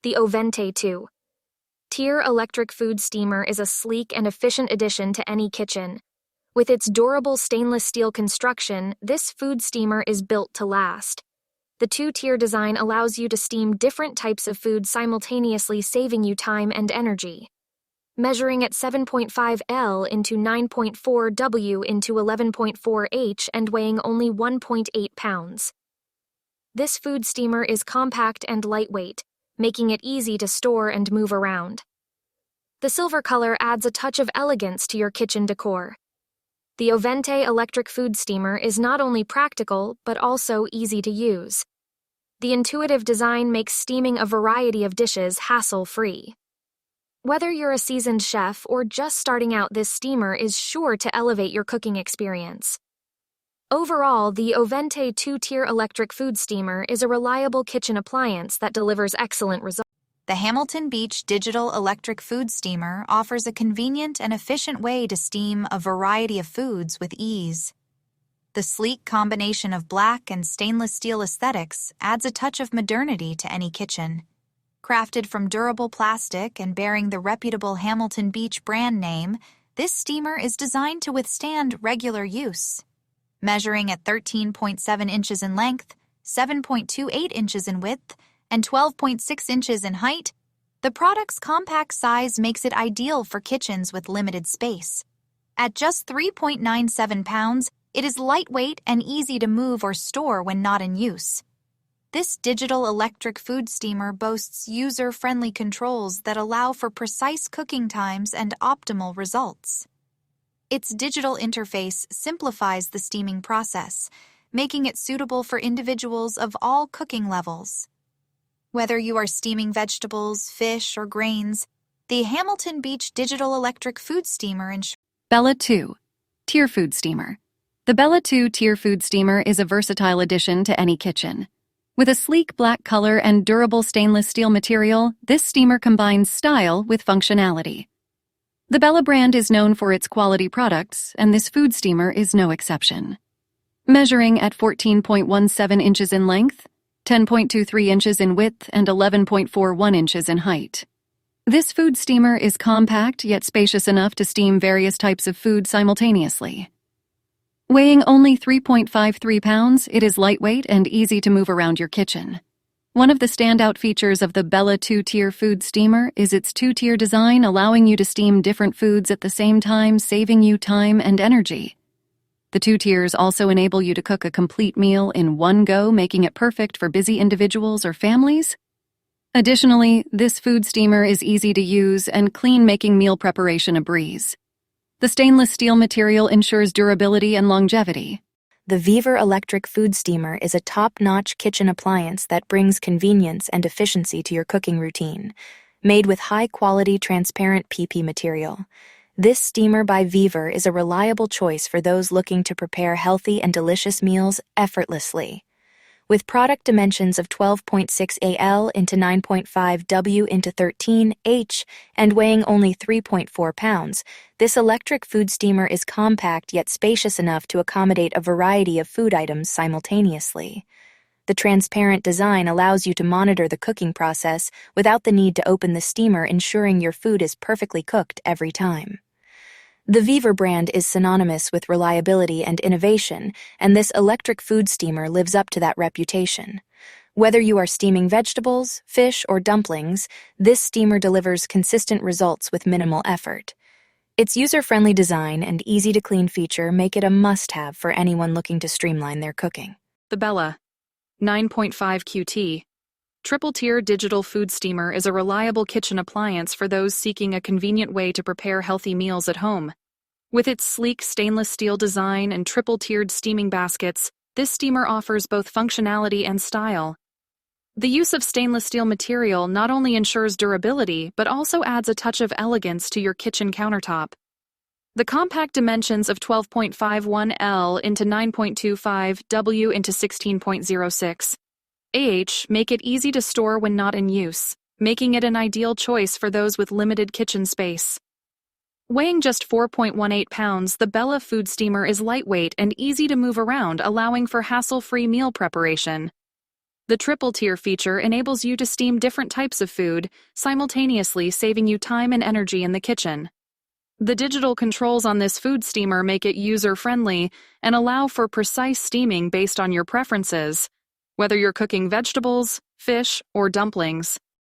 The Ovente 2-tier electric food steamer is a sleek and efficient addition to any kitchen. With its durable stainless steel construction, this food steamer is built to last. The two-tier design allows you to steam different types of food simultaneously, saving you time and energy. Measuring at 7.5 L into 9.4 W into 11.4 H and weighing only 1.8 pounds. This food steamer is compact and lightweight, making it easy to store and move around. The silver color adds a touch of elegance to your kitchen decor. The Ovente electric food steamer is not only practical, but also easy to use. The intuitive design makes steaming a variety of dishes hassle-free. Whether you're a seasoned chef or just starting out, this steamer is sure to elevate your cooking experience. Overall, the Ovente 2-tier electric food steamer is a reliable kitchen appliance that delivers excellent results. The Hamilton Beach Digital Electric Food Steamer offers a convenient and efficient way to steam a variety of foods with ease. The sleek combination of black and stainless steel aesthetics adds a touch of modernity to any kitchen. Crafted from durable plastic and bearing the reputable Hamilton Beach brand name, this steamer is designed to withstand regular use. Measuring at 13.7 inches in length, 7.28 inches in width, and 12.6 inches in height, the product's compact size makes it ideal for kitchens with limited space. At just 3.97 pounds, it is lightweight and easy to move or store when not in use. This digital electric food steamer boasts user-friendly controls that allow for precise cooking times and optimal results. Its digital interface simplifies the steaming process, making it suitable for individuals of all cooking levels. Whether you are steaming vegetables, fish, or grains, the Hamilton Beach Digital Electric Food Steamer ensures. Bella 2 Tier Food Steamer. The Bella 2 Tier Food Steamer is a versatile addition to any kitchen. With a sleek black color and durable stainless steel material, this steamer combines style with functionality. The Bella brand is known for its quality products, and this food steamer is no exception. Measuring at 14.17 inches in length, 10.23 inches in width, and 11.41 inches in height. This food steamer is compact yet spacious enough to steam various types of food simultaneously. Weighing only 3.53 pounds, it is lightweight and easy to move around your kitchen. One of the standout features of the Bella 2-tier food steamer is its two-tier design, allowing you to steam different foods at the same time, saving you time and energy. The two tiers also enable you to cook a complete meal in one go, making it perfect for busy individuals or families. Additionally, this food steamer is easy to use and clean, making meal preparation a breeze. The stainless steel material ensures durability and longevity. The Viver electric food steamer is a top-notch kitchen appliance that brings convenience and efficiency to your cooking routine. Made with high-quality, transparent PP material, this steamer by Viver is a reliable choice for those looking to prepare healthy and delicious meals effortlessly. With product dimensions of 12.6 AL into 9.5 W into 13 H and weighing only 3.4 pounds, this electric food steamer is compact yet spacious enough to accommodate a variety of food items simultaneously. The transparent design allows you to monitor the cooking process without the need to open the steamer, ensuring your food is perfectly cooked every time. The Viver brand is synonymous with reliability and innovation, and this electric food steamer lives up to that reputation. Whether you are steaming vegetables, fish, or dumplings, this steamer delivers consistent results with minimal effort. Its user-friendly design and easy-to-clean feature make it a must-have for anyone looking to streamline their cooking. The Bella 9.5 QT Triple-tier digital food steamer is a reliable kitchen appliance for those seeking a convenient way to prepare healthy meals at home. With its sleek stainless steel design and triple-tiered steaming baskets, this steamer offers both functionality and style. The use of stainless steel material not only ensures durability, but also adds a touch of elegance to your kitchen countertop. The compact dimensions of 12.51 L into 9.25 W into 16.06 AH make it easy to store when not in use, making it an ideal choice for those with limited kitchen space. Weighing just 4.18 pounds, the Bella food steamer is lightweight and easy to move around, allowing for hassle-free meal preparation. The triple tier feature enables you to steam different types of food, simultaneously saving you time and energy in the kitchen. The digital controls on this food steamer make it user-friendly and allow for precise steaming based on your preferences. Whether you're cooking vegetables, fish, or dumplings,